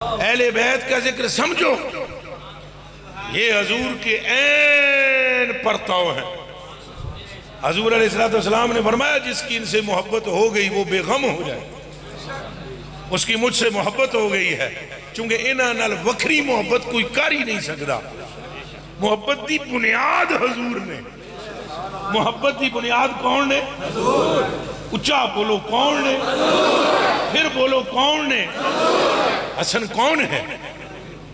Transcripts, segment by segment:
اہل بیت کا ذکر سمجھو، یہ حضور کے عین پرتاؤ ہیں۔ حضور علیہ السلام نے فرمایا جس کی ان سے محبت ہو گئی وہ بے غم ہو جائے، اس کی مجھ سے محبت ہو گئی ہے، چونکہ انہاں نال وکری محبت کوئی کر ہی نہیں سکتا۔ محبت دی بنیاد حضور نے، محبت دی بنیاد کون نے؟ اچھا بولو کون نے؟ پھر بولو کون نے؟ حسن کون ہے؟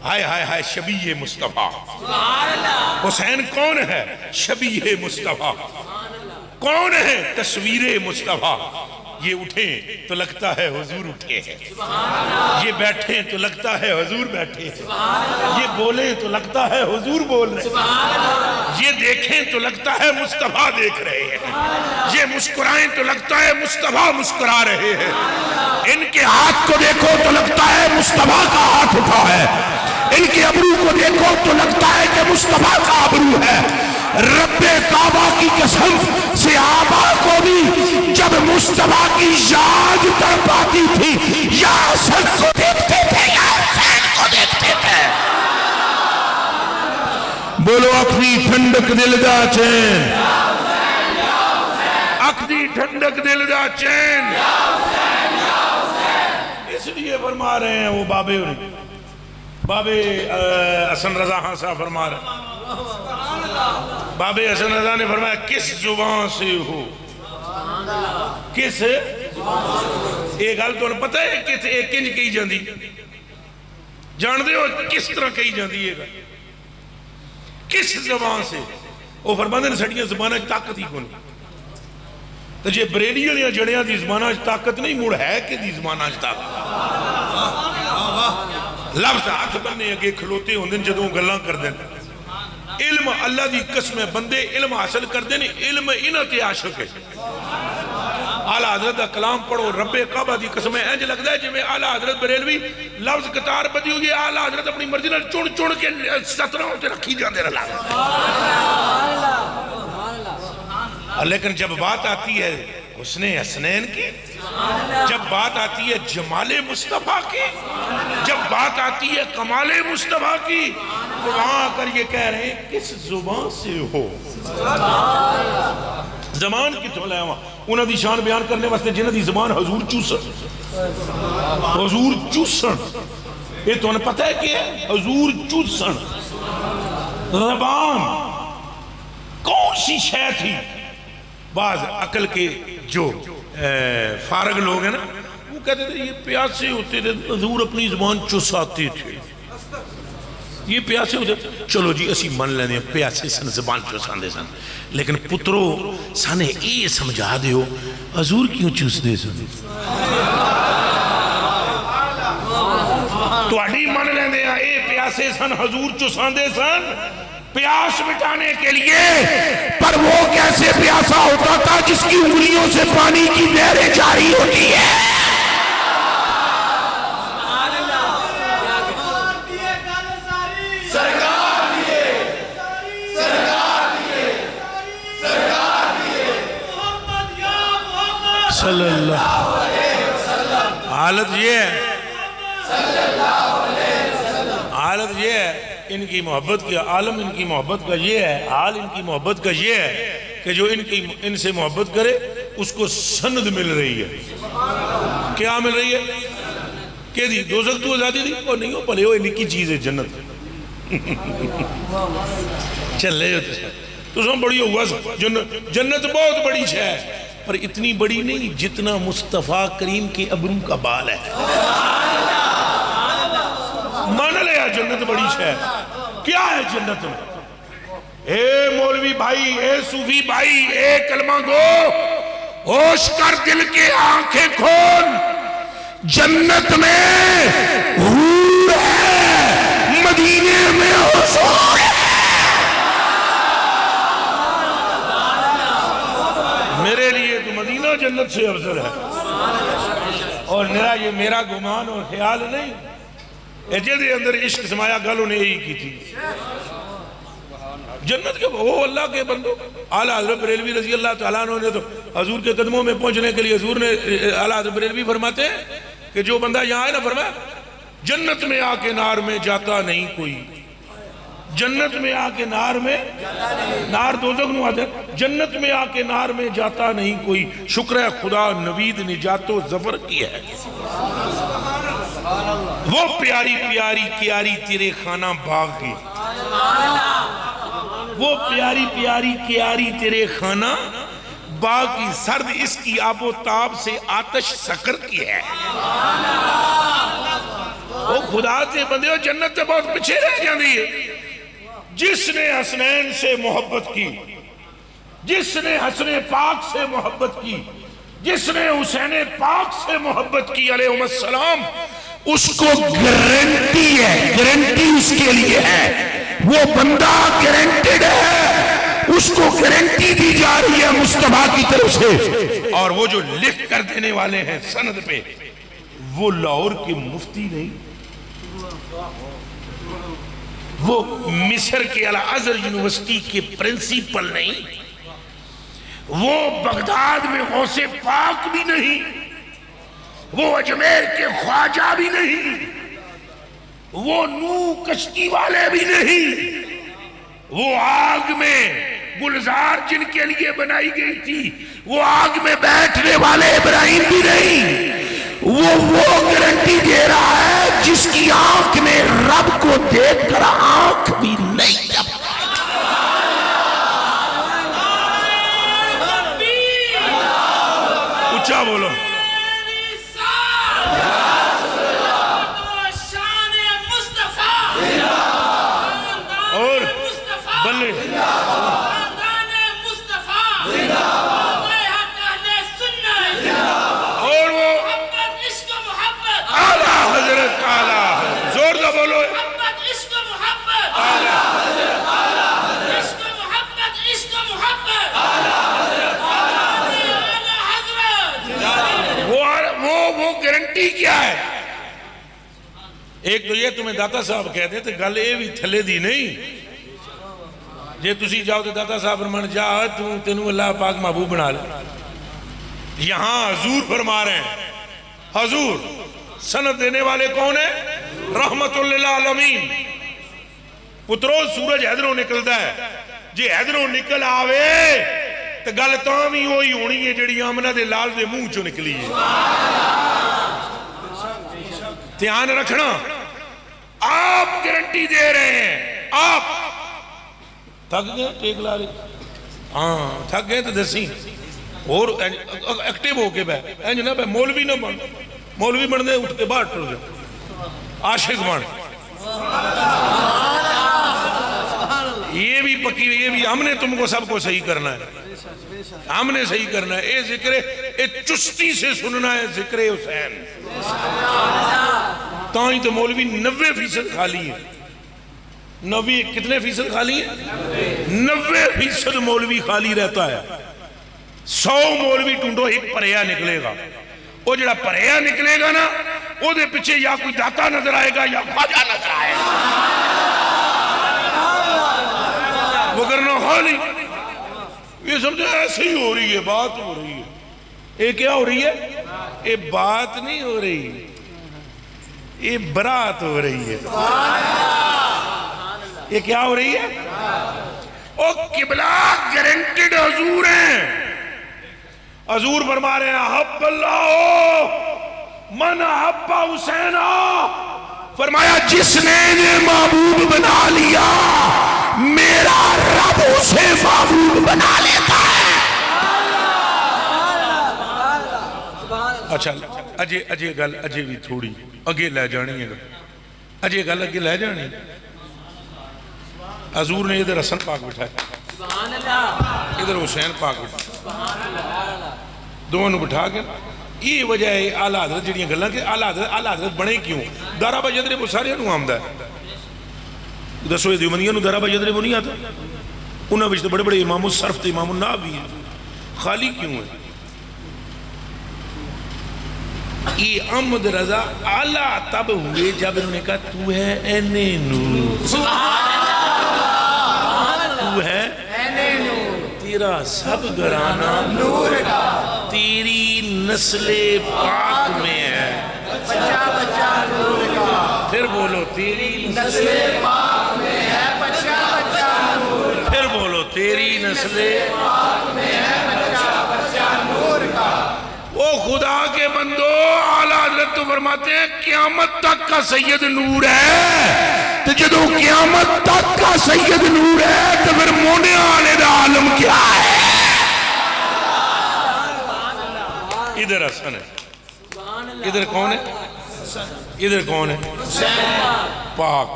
ہائے ہائے ہائے شبیہ مصطفیٰ۔ حسین کون ہے؟ شبیہ مصطفیٰ۔ کون ہے؟ تصویر مصطفیٰ۔ یہ اٹھیں تو لگتا ہے حضور اٹھے ہیں، یہ بیٹھیں تو لگتا ہے حضور بیٹھے ہیں، یہ بولیں تو لگتا ہے حضور بول رہے ہیں، یہ دیکھیں تو لگتا ہے مصطفیٰ دیکھ رہے ہیں، یہ مسکرائیں تو لگتا ہے مصطفیٰ مسکرا رہے ہیں، ان کے ہاتھ کو دیکھو تو لگتا ہے مصطفیٰ کا ہاتھ اٹھا ہے، ان کے ابرو کو دیکھو تو لگتا ہے کہ مصطفیٰ کا ابرو ہے۔ رب کعبہ کی قسم صحابہ کو بھی جب مصطفیٰ کی یاد تڑپاتی تھی یا حسن کو دیکھتے تھے یا حسین کو دیکھتے تھے۔ بولو اکھدی ٹھنڈک دل دا چین، اکھدی ٹھنڈک دل دا چین۔ اس لیے فرما رہے ہیں وہ بابے حسن رضا خان صاحب فرما رہے ہیں، بابے حسن رضا نے فرمایا کس زبان سے ہو، کس ایک گل تو پتہ ہے کہ ایک کنج کہی جاندی جان دے ہو کس طرح کہی جاندی ہے، کس زبان سے؟ وہ فرماندے نے سڑیاں زبانہ طاقت ہی کون، تو جے بریلی والیاں جڑیاں دی زبانہ طاقت نہیں، مڑ ہے کہ دی زبانہ طاقت؟ لفظ ہاتھ بننے اگے کھلوتے ہوندن جدوں گلاں کر دیں، علم اللہ دی قسم ہے، بندے علم حاصل کر دیں، علم انہاں تے عاشق ہے۔ اعلیٰ حضرت دا کلام پڑھو، رب کعبہ دی قسم ہے، انج لگتا ہے جی اعلیٰ حضرت بریلوی لفظ قطار بدی ہوگی، اعلیٰ حضرت اپنی مرضی نال چون کے سترہ ہوتے رکھی جاندے رہا۔ لیکن جب بات آتی ہے حسن حسنین کی، جب بات آتی ہے جمال مصطفیٰ کی، جب بات آتی ہے کمال مصطفیٰ کی، تو وہاں آ کر یہ کہہ رہے ہیں کس زبان سے ہو، زبان کی تو لے وہاں انہاں دی شان بیان کرنے واسطے جنہاں دی زبان حضور چوسن، حضور چوسن، یہ تو انہیں پتہ ہے کہ حضور چوسن زبان کون سی شے تھی؟ بعض عقل کے جو فارغ لوگ ہیں نا وہ کہتے تھے یہ پیاسے ہوتے تھے حضور اپنی زبان چوساتے تھے، یہ پیاسے ہوتے تھے، چلو جی اسی من لینے پیاسے سن زبان چوساندے سن، لیکن پترو سانے یہ سمجھا دے ہو حضور کیوں چوس دے سن؟ تو اڈی من لینے اے پیاسے سن حضور چوساندے سن پیاس مٹانے کے لیے، پر وہ کیسے پیاسا ہوتا تھا جس کی انگلیوں سے پانی کی نہریں جاری ہوتی ہے۔ صلی اللہ علیہ وسلم حالت یہ ہے، حالت یہ ہے ان کی محبت کا عالم، ان کی محبت کا یہ ہے حال، ان کی محبت کا یہ ہے کہ جو ان سے محبت کرے اس کو سند مل رہی ہے۔ کیا مل رہی ہے؟ کہ دی دوزخ تو آزادی دی؟ وہ نہیں ہو پلے ہو انہی کی چیز ہے جنت، چلے جو تو سم بڑی ہوا سا جنت بہت بڑی ہے، پر اتنی بڑی نہیں جتنا مصطفیٰ کریم کے ابرو کا بال ہے۔ مان لیا جنت بڑی ہے، کیا ہے جنت میں؟ اے مولوی بھائی، اے صوفی بھائی، اے کلمہ گو، ہوش کر دل کے آنکھیں کھول، جنت میں حور ہے، مدینے میں حضور ہے۔ میرے لیے تو مدینہ جنت سے افضل ہے، اور میرا گمان اور خیال نہیں، جدے اندر عشق سمایا گل انہیں یہی کی تھی۔ جنت کے وہ اللہ کے بندو، اعلیٰ حضرت بریلوی رضی اللہ تعالیٰ عنہ نے تو حضور کے قدموں میں پہنچنے کے لیے حضور نے اعلیٰ حضرت بریلوی فرماتے ہیں کہ جو بندہ یہاں ہے نا، فرمایا جنت میں آ کے نار میں جاتا نہیں کوئی، جنت میں آ کے نار میں، نار دوزخ نو آدھے، جنت میں آ کے نار میں جاتا نہیں کوئی، شکر ہے خدا نوید نجات و ظفر کی ہے۔ وہ پیاری پیاری کیاری تیرے خانہ باغ کی، وہ پیاری پیاری کیاری تیرے خانہ باغ کی، سرد اس کی آب و تاب سے آتش سکر کی ہے۔ وہ خدا تے بندے ہو، جنت تے بہت پچھے رہ جاندی ہے۔ جس نے حسنین سے محبت کی، جس نے حسن پاک سے محبت کی، جس نے حسین پاک سے محبت کی علیہ السلام، اس کو گارنٹی ہے، گارنٹی اس کے لیے ہے، وہ بندہ گارنٹیڈ ہے، اس کو گارنٹی دی جا رہی ہے مصطفیٰ کی طرف سے۔ اور وہ جو لکھ کر دینے والے ہیں سند پہ، وہ لاہور کے مفتی نہیں، وہ مصر کے الازہر یونیورسٹی کے پرنسپل نہیں، وہ بغداد میں غوث پاک بھی نہیں، وہ اجمیر کے خواجہ بھی نہیں، وہ نو کشتی والے بھی نہیں، وہ آگ میں گلزار جن کے لیے بنائی گئی تھی وہ آگ میں بیٹھنے والے ابراہیم بھی نہیں، وہ گارنٹی دے رہا ہے جس کی آنکھ نے رب کو دیکھ کر آنکھ بھی نہیں جب۔ اچھا بولو، اور بلے اور وہ اعلیٰ حضرت، اعلیٰ زور دا بولو، وہ گارنٹی کیا ہے؟ ایک تو یہ تمہیں داتا صاحب کہتے تھے، گل یہ بھی تھلے دی نہیں، جے تسی جاؤ تو داتا صاحب فرمان جا تینوں اللہ پاک محبوب بنا لے۔ یہاں حضور فرما رہے ہیں، حضور سند دینے والے کون ہیں؟ رحمت للعالمین۔ پترو سورج حیدروں نکلتا ہے، جے حیدروں نکل آوے تو گل تاں بھی ہوئی ہونی ہے جڑی آمنہ دے لال دے منہ چو نکلی ہے۔ دھیان رکھنا، آپ گارنٹی دے رہے ہیں، آپ تھک گئے ٹیک لا رہے، ہاں تھک گئے تو دسیں اور ایکٹیو ہو کے بے جناب مولوی نہ بن، مولوی بن دے اٹھ کے باہر ٹر گئے، عاشق بن، یہ بھی پکی، یہ بھی ہم نے تم کو سب کو صحیح کرنا ہے، ہم نے صحیح کرنا ہے۔ اے ذکر اے چستی سے سننا ہے ذکر حسین، تائیں تو مولوی 90% خالی ہے، 90 کتنے فیصد خالی ہے؟ 90% مولوی خالی رہتا ہے۔ 100 مولوی ٹونڈو ایک پریا نکلے گا، وہ جڑا پریا نکلے گا نا وہ دے پیچھے یا کوئی داتا نظر آئے گا یا خواجہ نظر آئے گا، وہ کرنا خالی۔ یہ سمجھے ایسے ہی ہو رہی ہے، بات ہو رہی ہے، یہ کیا ہو رہی ہے؟ یہ بات نہیں ہو رہی، یہ برات ہو رہی ہے۔ یہ کیا ہو رہی ہے؟ او قبلہ گارنٹیڈ حضور ہیں، حضور فرما رہے ہیں احب اللہ من احب حسین، فرمایا جس نے محبوب بنا لیا میرا رب اسے محبوب بنا لیتا ہے۔ اچھا اجے گل اجے بھی تھوڑی اگے لے جانی ہے، اجے گل اگے لے جانی۔ حضور نے ادھر حسن پاک بٹھایا، ادھر حسین پاک بٹھایا، دونوں بٹھا کے یہ وجہ ہے اعلیٰ حضرت جڑیاں گلاں کہ اعلیٰ حضرت بنے کیوں؟ دارا با یدرب وہ سارے نو آمدہ ہے، دسو یہ دیومندیاں نو دارا با یدرب نہیں آتا، انہاں وچ بڑے بڑے امام الصرف تے امام النحو ہیں، خالی کیوں ہے؟ یہ احمد رضا اعلیٰ تب ہوئے جب انہوں نے کہا تو ہے این نور، تو ہے تیرا سب گھرانہ نور کا، تیری نسل پاک میں ہے، بچہ بچہ نور کا، پھر بولو تیری نسل پاک میں ہے بچہ بچہ نور کا، پھر بولو تیری نسل پاک میں ہے بچہ بچہ نور کا۔ وہ خدا کے بندو، اعلیٰ حضرت تو فرماتے ہیں قیامت تک کا سید نور ہے، تو جدو قیامت تک کا سید نور ہے تو پھر مونے آنے دا عالم کیا ہے؟ ادھر حسن ہے، ادھر کون ہے؟ ادھر کون ہے؟ پاک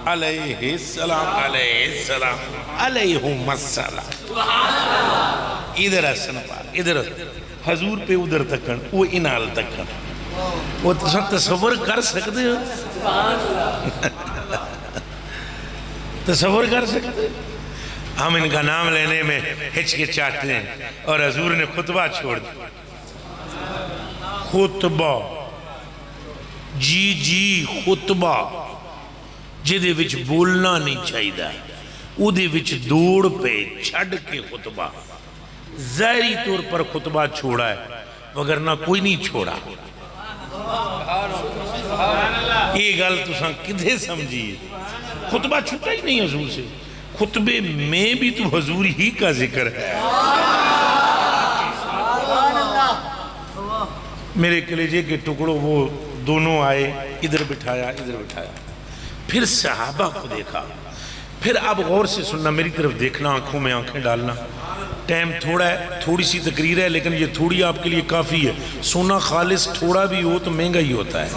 علیہ السلام، علیہ السلام، علیہم السلام۔ ادھر حسن پاک، ادھر حضور پہ ادھر تکن، وہ انال تکن، وہ تصور کر سکتے ہو؟ تصور کر سکتے؟ ہم ان کا نام لینے میں ہچکچاتے ہیں، اور حضور نے خطبہ چھوڑ دیا۔ خطبہ، جی خطبہ، جدے وچ بولنا نہیں چاہیے، اودے وچ دوڑ پہ چھڑ کے خطبہ، ظاہری طور پر خطبہ چھوڑا ہے، وگرنہ کوئی نہیں چھوڑا۔ یہ گل تساں کدھے سمجھیے؟ خطبہ چھوٹا ہی نہیں حضور سے، خطبے میں بھی تو حضور ہی کا ذکر ہے۔ میرے کلیجے کے ٹکڑوں وہ دونوں آئے، ادھر بٹھایا ادھر بٹھایا، پھر صحابہ کو دیکھا، پھر اب غور سے سننا، میری طرف دیکھنا، آنکھوں میں آنکھیں ڈالنا۔ ٹائم تھوڑا ہے، تھوڑی سی تقریر ہے، لیکن یہ تھوڑی آپ کے لیے کافی ہے۔ سونا خالص تھوڑا بھی ہو تو مہنگا ہی ہوتا ہے۔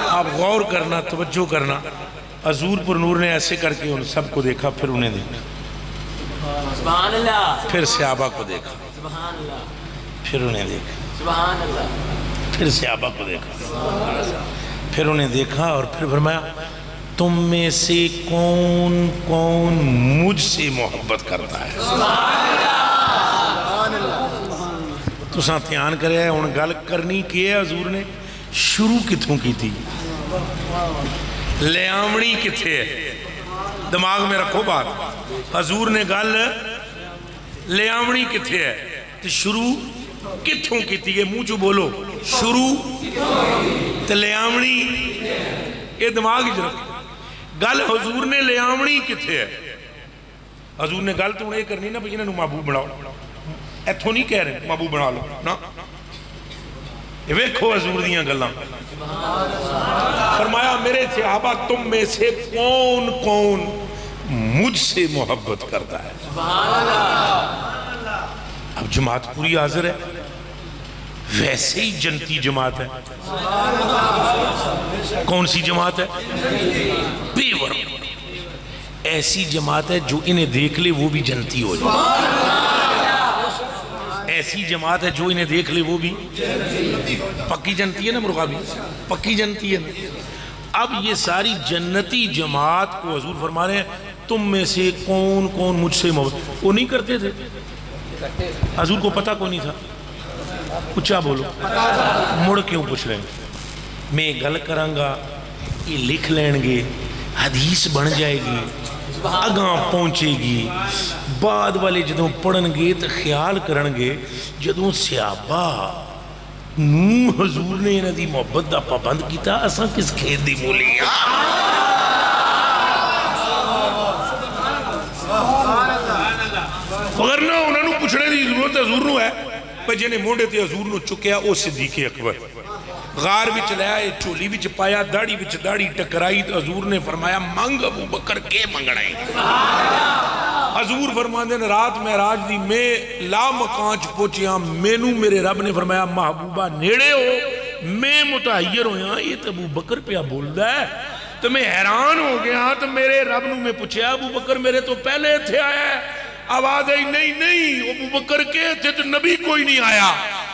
آپ غور کرنا، توجہ کرنا۔ حضور پر نور نے ایسے کر کے ان سب کو دیکھا، پھر انہیں دیکھا، سبحان اللہ، پھر صحابہ کو دیکھا، سبحان اللہ، پھر انہیں دیکھا، سبحان اللہ، پھر صحابہ کو دیکھا، پھر انہیں دیکھا، اور پھر فرمایا تم میں سے کون کون مجھ سے محبت کرتا ہے؟ تو ساتھ دھیان کرے ہیں، ان گل کرنی کی ہے حضور نے شروع کتوں کی تھی؟ لے آمنی کتھے ہے؟ دماغ میں رکھو بات، حضور نے گل لے آمنی کتھے ہے تو شروع کتوں کی تھی؟ یہ منہ جو بولو، شروع تو لے آمنی، یہ دماغ ہی رکھو۔ گل حضور نے لے آمنی کتھے ہے؟ حضور نے گل تو انہیں کرنی نا، بھئی انہوں محبوب بناؤ، ایتھوں نہیں کہہ رہے محبوب بنا لو نا۔ یہ ویکھو حضور دیاں گلاں، فرمایا میرے صحابہ تم میں سے کون کون مجھ سے محبت کرتا ہے؟ اب جماعت پوری حاضر ہے، ویسے ہی جنتی جماعت ہے۔ کون سی جماعت ہے؟ بے ورق ایسی جماعت ہے جو انہیں دیکھ لے وہ بھی جنتی ہو جائے۔ ایسی جماعت ہے جو انہیں دیکھ لے وہ بھی پکی جنتی ہے نا، مرغابی پکی جنتی ہے نا۔ اب یہ ساری جنتی جماعت کو حضور فرما رہے ہیں تم میں سے کون کون مجھ سے محبت، وہ نہیں کرتے تھے؟ حضور کو پتہ کوئی نہیں تھا؟ اچھا بولو، مڑ کیوں پوچھ رہے ہیں؟ میں گل کروں گا، یہ لکھ لین گے، حدیث بن جائے گی، اگاں پہنچے گی، بعد والے جدوں پڑھن گے تو خیال کرن گے جدوں صحابہ نو حضور نے انہاں دی محبت دا پابند کیتا، اساں کس کھیت دی مولی ہاں؟ ورنہ انہاں نو پوچھنے دی ضرورت حضور نو ہے، پر جنہیں مونڈے تے حضور نو چکیا او صدیق اکبر، غار وچ لیا، چولی وچ پایا، داڑھی وچ داڑھی ٹکرائی، تو حضور نے فرمایا مانگ ابو بکر کے منگڑائیں۔ حضور فرماندے نے رات معراج دی میں لا مکانچ پہنچیا، مینوں میرے رب نے فرمایا محبوبہ نیڑے ہو، میں متحیر ہویا، یہ تو ابو بکر پہ بولدا ہے، تو میں حیران ہو گیا، تو میرے رب نو میں پوچھیا ابو بکر میرے تو پہلے تھے آیا ہے، آواز آئی نہیں ابو بکر کے تھے تو نبی کوئی نہیں آیا،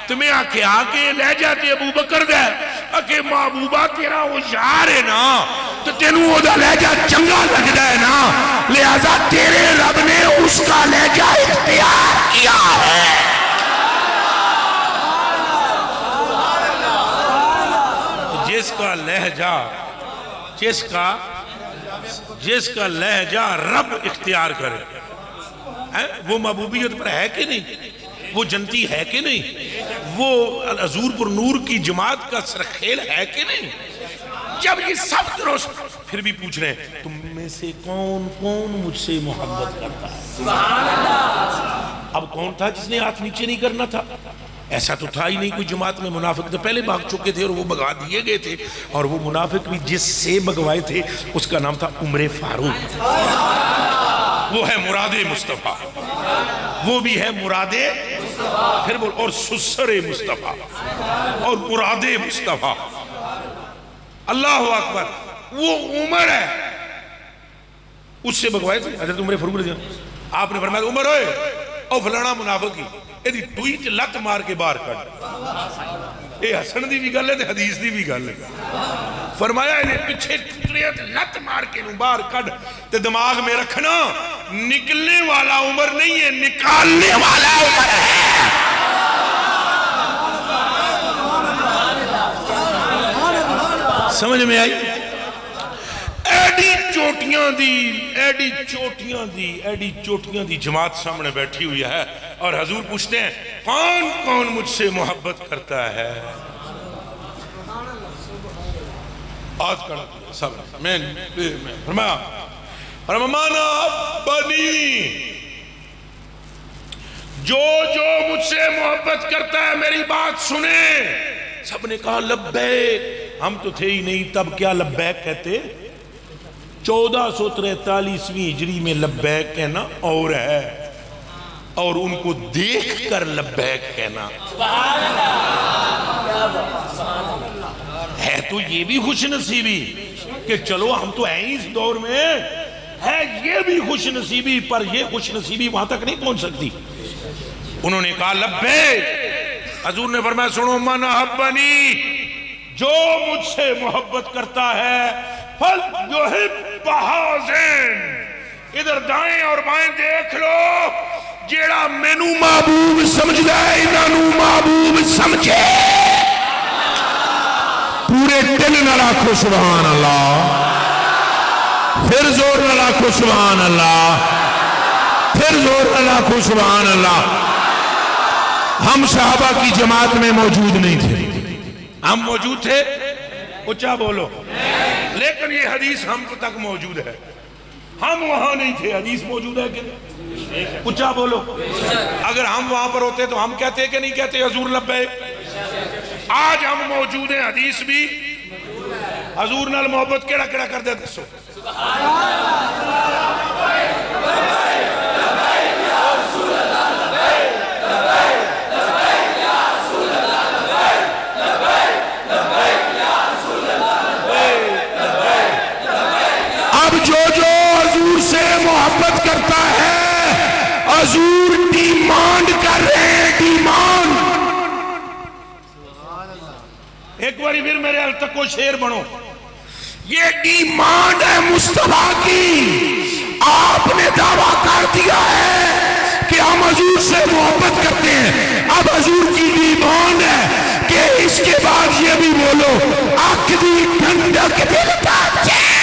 تو میں آکے آکے لے جاتے ابو بکر دے آکے محبوبہ تیرا وہ یار ہے نا، تو تینوں وہ دا لہجہ چنگا لگ جائے نا، لہذا تیرے رب نے اس کا لہجہ اختیار کیا ہے۔ جس کا لہجہ رب اختیار کرے وہ محبوبیت پر ہے کہ نہیں؟ وہ جنتی ہے کہ نہیں؟ وہ حضور پر نور کی جماعت کا سرخیل ہے کہ نہیں؟ جب یہ سب درست پھر بھی پوچھ رہے ہیں تم میں سے کون کون مجھ سے محبت کرتا ہے؟ سبحان اللہ۔ اب کون تھا جس نے ہاتھ نیچے نہیں کرنا تھا؟ ایسا تو تھا ہی نہیں کوئی جماعت میں منافق تو پہلے بھاگ چکے تھے اور وہ بھگا دیے گئے تھے، اور وہ منافق بھی جس سے بھگوائے تھے اس کا نام تھا عمر فاروق۔ وہ ہے مراد مصطفیٰ، وہ بھی ہے مراد پھر بول اور سسر مصطفیٰ اور مراد مصطفیٰ۔ اللہ اکبر، وہ عمر ہے، اس سے بھگوائے تھے حضرت عمر فاروق رضی اللہ عنہ۔ آپ نے فرمایا عمر ہوئے او فلانا منافق ہی ایدی ٹوئی چ لت مار کے باہر کر۔ اے حسن دی بھی گل ہے تے حدیث دی بھی گل ہے۔ فرمایا انہیں پیچھے ٹوٹریاں تے لت مار کے نوں باہر کڈ تے دماغ میں رکھنا نکلنے والا عمر نہیں ہے، نکالنے والا عمر ہے۔ سمجھ میں آئی؟ ایڈی چوٹیاں دی جماعت سامنے بیٹھی ہوئی ہے اور حضور پوچھتے ہیں کون کون مجھ سے محبت کرتا ہے؟ آج کڑا سب میں فرمانا بنی جو مجھ سے محبت کرتا ہے میری بات سنیں۔ سب نے کہا لبیک، ہم تو تھے ہی نہیں تب کیا لبیک کہتے؟ 1443 ہجری میں لبیک کہنا اور ہے، اور ان کو دیکھ کر لبیک کہنا ہے۔ تو یہ بھی خوش نصیبی کہ چلو ہم تو ہیں اس دور میں، ہے یہ بھی خوش نصیبی، پر یہ خوش نصیبی وہاں تک نہیں پہنچ سکتی۔ انہوں نے کہا لبیک۔ حضور نے فرمایا سنو من احبنی، جو مجھ سے محبت کرتا ہے فَلْيُحِبْ بَحَازِن، ادھر دائیں اور بائیں دیکھ لو، جیڑا مینو محبوب سمجھ دائے انہوں محبوب سمجھے۔ پورے دل نہ لاکھو سبحان اللہ، پھر زور نہ لاکھو سبحان اللہ، پھر زور نہ لاکھو سبحان اللہ۔ ہم صحابہ کی جماعت میں موجود نہیں تھے، ہم موجود تھے، اچھا بولو، لیکن یہ حدیث ہم تک موجود ہے، ہم وہاں نہیں تھے، حدیث موجود ہے کہ نہیں؟ اچھا بولو، اگر ہم وہاں پر ہوتے تو ہم کہتے کہ نہیں کہتے حضور لبیک؟ آج ہم موجود ہیں، حدیث بھی حضور نال محبت کیڑا کیڑا کر دے دسو۔ محبت کرتا ہے حضور ڈیمانڈ کر رہے ہیں، ڈیمانڈ۔ ایک باری پھر میرے حل تک کو شیر بنو، یہ ڈیمانڈ ہے مصطفیٰ کی۔ آپ نے دعویٰ کر دیا ہے کہ ہم حضور سے محبت کرتے ہیں، اب حضور کی ڈیمانڈ ہے کہ اس کے بعد یہ بھی بولو آخری ٹھنڈک دل کا چین،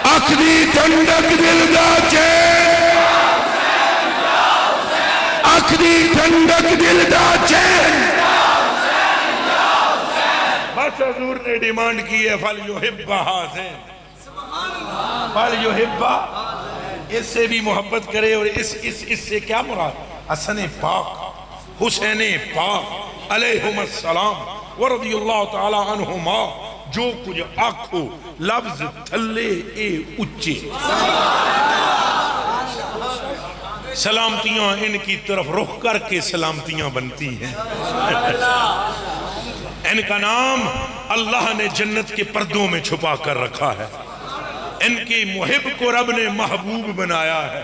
آخری ٹھنڈک دل دا چین، آخری ٹھنڈک دل دا چین۔ بس حضور نے ڈیمانڈ کی ہے فَلْيُحِبَّ حَازِن، فَلْيُحِبَّ، اس سے بھی محبت کرے، اور اس سے کیا مراد؟ حسن پاک، حسین پاک علیہم السلام ورضی اللہ تعالی عنہما، جو کچھ آنکھو لفظ تھلے اے اچھے، سلامتیاں ان کی طرف رخ کر کے سلامتیاں بنتی ہیں۔ ان کا نام اللہ نے جنت کے پردوں میں چھپا کر رکھا ہے، ان کی محب کو رب نے محبوب بنایا ہے،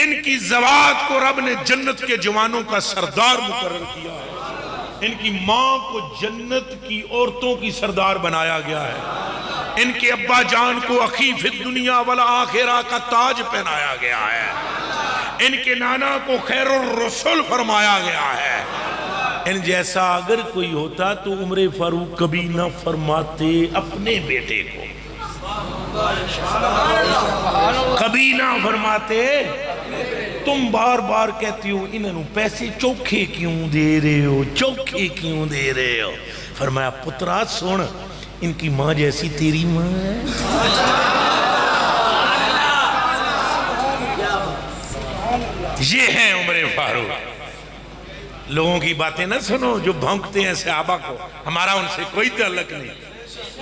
ان کی زوات کو رب نے جنت کے جوانوں کا سردار مقرر کیا ہے، ان کی ماں کو جنت کی عورتوں کی سردار بنایا گیا ہے، ان کے ابا جان کو اخی فی الدنیا والآخرہ کا تاج پہنایا گیا ہے، ان کے نانا کو خیر الرسول فرمایا گیا ہے۔ ان جیسا اگر کوئی ہوتا تو عمر فاروق کبھی نہ فرماتے اپنے بیٹے کو، کبھی نہ فرماتے تم بار بار کہتے ہو انہوں پیسے چوکھے کیوں دے رہے ہو، چوکھے کیوں دے رہے ہو؟ فرمایا پترا سن، ان کی ماں جیسی تیری ماں ہے۔ یہ ہے عمر فاروق۔ لوگوں کی باتیں نہ سنو جو بھونکتے ہیں صحابہ کو، ہمارا ان سے کوئی تعلق نہیں۔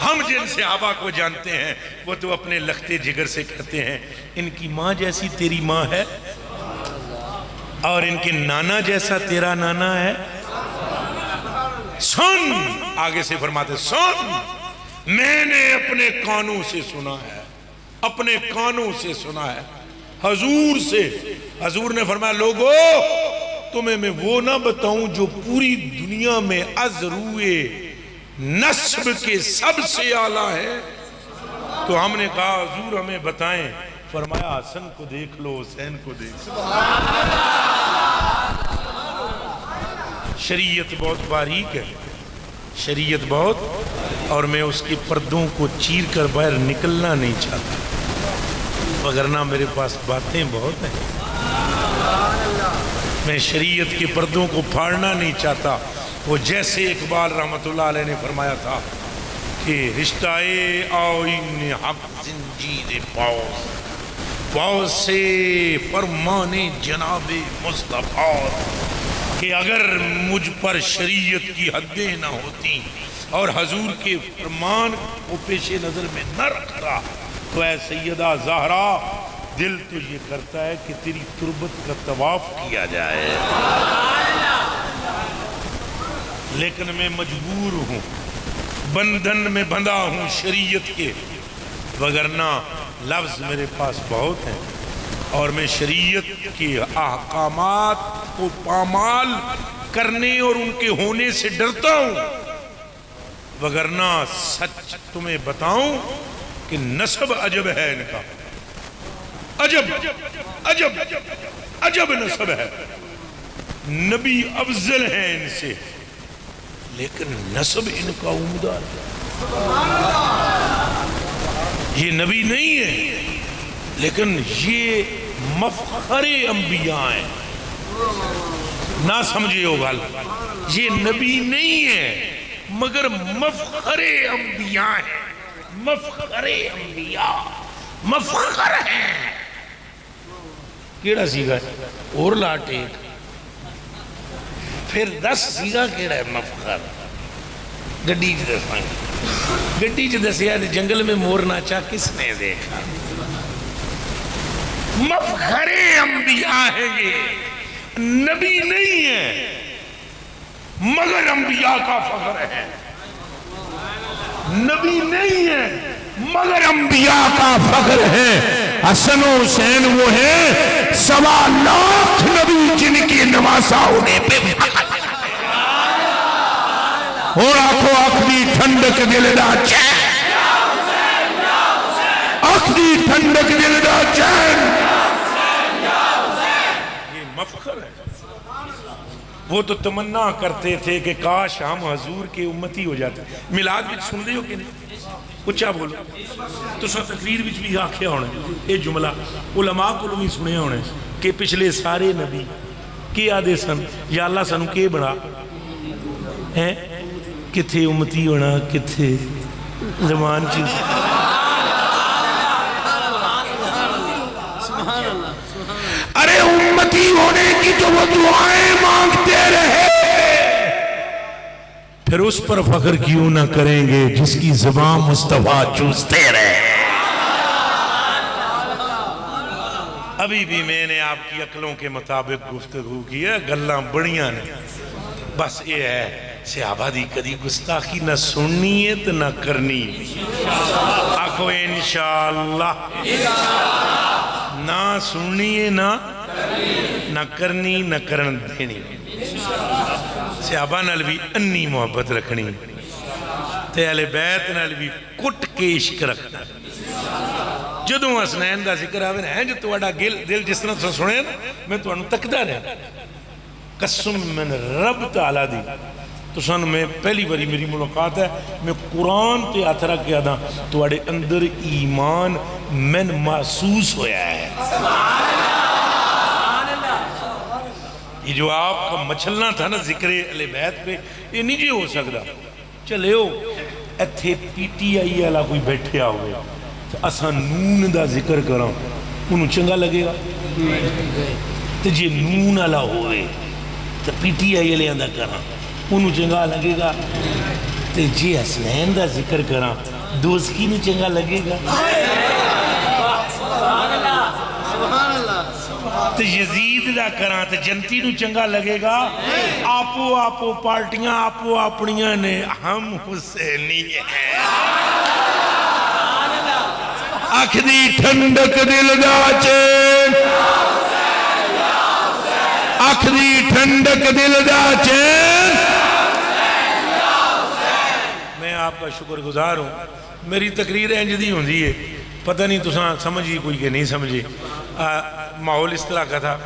ہم جن صحابہ کو جانتے ہیں وہ تو اپنے لختے جگر سے کہتے ہیں ان کی ماں جیسی تیری ماں ہے اور ان کے نانا جیسا تیرا نانا ہے۔ سن، آگے سے فرماتے سن، میں نے اپنے کانوں سے سنا ہے، اپنے کانوں سے سنا ہے حضور سے۔ حضور نے فرمایا لوگو تمہیں میں وہ نہ بتاؤں جو پوری دنیا میں از روئے نسب کے سب سے اعلیٰ ہے؟ تو ہم نے کہا حضور ہمیں بتائیں۔ فرمایا حسن کو دیکھ لو، حسین کو دیکھ لو۔ شریعت بہت باریک ہے، شریعت بہت، اور میں اس کے پردوں کو چیر کر باہر نکلنا نہیں چاہتا، وگرنہ میرے پاس باتیں بہت ہیں۔ میں شریعت کے پردوں کو پھاڑنا نہیں چاہتا۔ وہ جیسے اقبال رحمت اللہ علیہ نے فرمایا تھا کہ رشتہ آئین حق زنجیر باز، باز سے فرمان جناب مصطفیٰ، کہ اگر مجھ پر شریعت کی حدیں نہ ہوتی اور حضور کے فرمان کو پیش نظر میں نہ رکھتا تو اے سیدہ زہرا دل تو یہ کرتا ہے کہ تیری تربت کا طواف کیا جائے، لیکن میں مجبور ہوں، بندھن میں بندھا ہوں شریعت کے، وگرنہ لفظ میرے پاس بہت ہیں اور میں شریعت کے احکامات کو پامال کرنے اور ان کے ہونے سے ڈرتا ہوں، وگرنہ سچ تمہیں بتاؤں کہ نسب عجب ہے ان کا، عجب عجب عجب نسب ہے، نبی افضل ہیں ان سے لیکن نسب ان کا عمدہ ہے۔ یہ نبی نہیں ہے لیکن یہ مفخر انبیاء ہیں، نہ سمجھے ہو گل، یہ نبی نہیں ہے مگر مفخر انبیاء ہیں، مفخر انبیاء، مفخر ہیں۔ کیڑا سیگا ہے اور لاٹے پھر 10 سیگا کیڑا ہے مفخر؟ گڈی چ دساں گے، گڈی چ دسیا جنگل میں مور ناچا کس نے دیکھا؟ مفخر انبیاء ہے، یہ نبی نہیں ہے مگر انبیاء کا فخر ہے، نبی نہیں ہے مگر انبیاء کا فخر ہے۔ حسن و حسین وہ ہیں 1.25 لاکھ نبی جن کی نواسا ہونے پہ فخر ہے، اور آنکھوں آخری ٹھنڈک دل دا چین، آخری ٹھنڈک دل دا چین، یہ مفخر ہے۔ وہ تو تمنا کرتے تھے کہ کاش ہم حضور کے امتی ہو جاتے۔ میلاد بھی سن رہے ہو کہ نہیں؟ اچھا بولو تو سا تقریر بھی آکھیا ہونے یہ جملہ علماء کو بھی سنے ہونے کہ پچھلے سارے نبی کی آدھے سن یا اللہ سنو کے بڑا ہیں کتھے امتی ہونا کتھے زمان چیز۔ ارے امتی ہونے کی تو وہ دعائیں مانگتے رہے، پھر اس پر فخر کیوں نہ کریں گے جس کی زبان مصطفیٰ چوستے رہے۔ ابھی بھی میں نے آپ کی عقلوں کے مطابق گفتگو کی ہے، گلاں بڑیاں نے، بس یہ ہے صحابہ دی کدی گستاخی نہ سننی ہے تو نہ کرنی، آکھو انشاءاللہ، نہ سننی ہے نہ کرنی نہ کرن دینی، صحابہ نال بھی انی محبت رکھنی تے اہل بیت نال بھی کٹ کے عشق رکھنا۔ جدوں حسنین دا ذکر آوے نا جو تواڈا دل جس طرح سے سنے میں تو انہوں تکدا رہا قسم من رب تعالیٰ دی تو سن میں پہلی باری میری ملاقات ہے میں قرآن تے آتھرہ کیا دا تواڈے اندر ایمان من محسوس ہویا ہے، یہ جو آپ کا مچھلنا تھا نا ذکر اہل بیت پہ، یہ نہیں جی ہو سکتا چلے ہو ایتھے پی ٹی آئی والا کوئی بیٹھیا ہوئے تو اساں نون دا ذکر کراں انہوں چنگا لگے گا؟ تو جی نون والا ہوئے تو پی ٹی آئی والے دا کراں انہوں چنگا لگے گا؟ تو جی حسنین دا ذکر کراں دوستی نو چنگا لگے گا؟ تو یزید دا کراں تو جنتی نو چنگا لگے گا؟ آپو پارٹیاں آپو اپنیاں نے، ہم حسینی ہیں۔ آنکھ دی ٹھنڈک دل دا چین، آنکھ دی ٹھنڈک دل دا چین۔ میں آپ کا شکر گزار ہوں، میری تقریر انج دی ہوندی ہے، پتہ نہیں تساں سمجھی کوئی کہ نہیں سمجھی۔ ماحول اس طرح کا تھا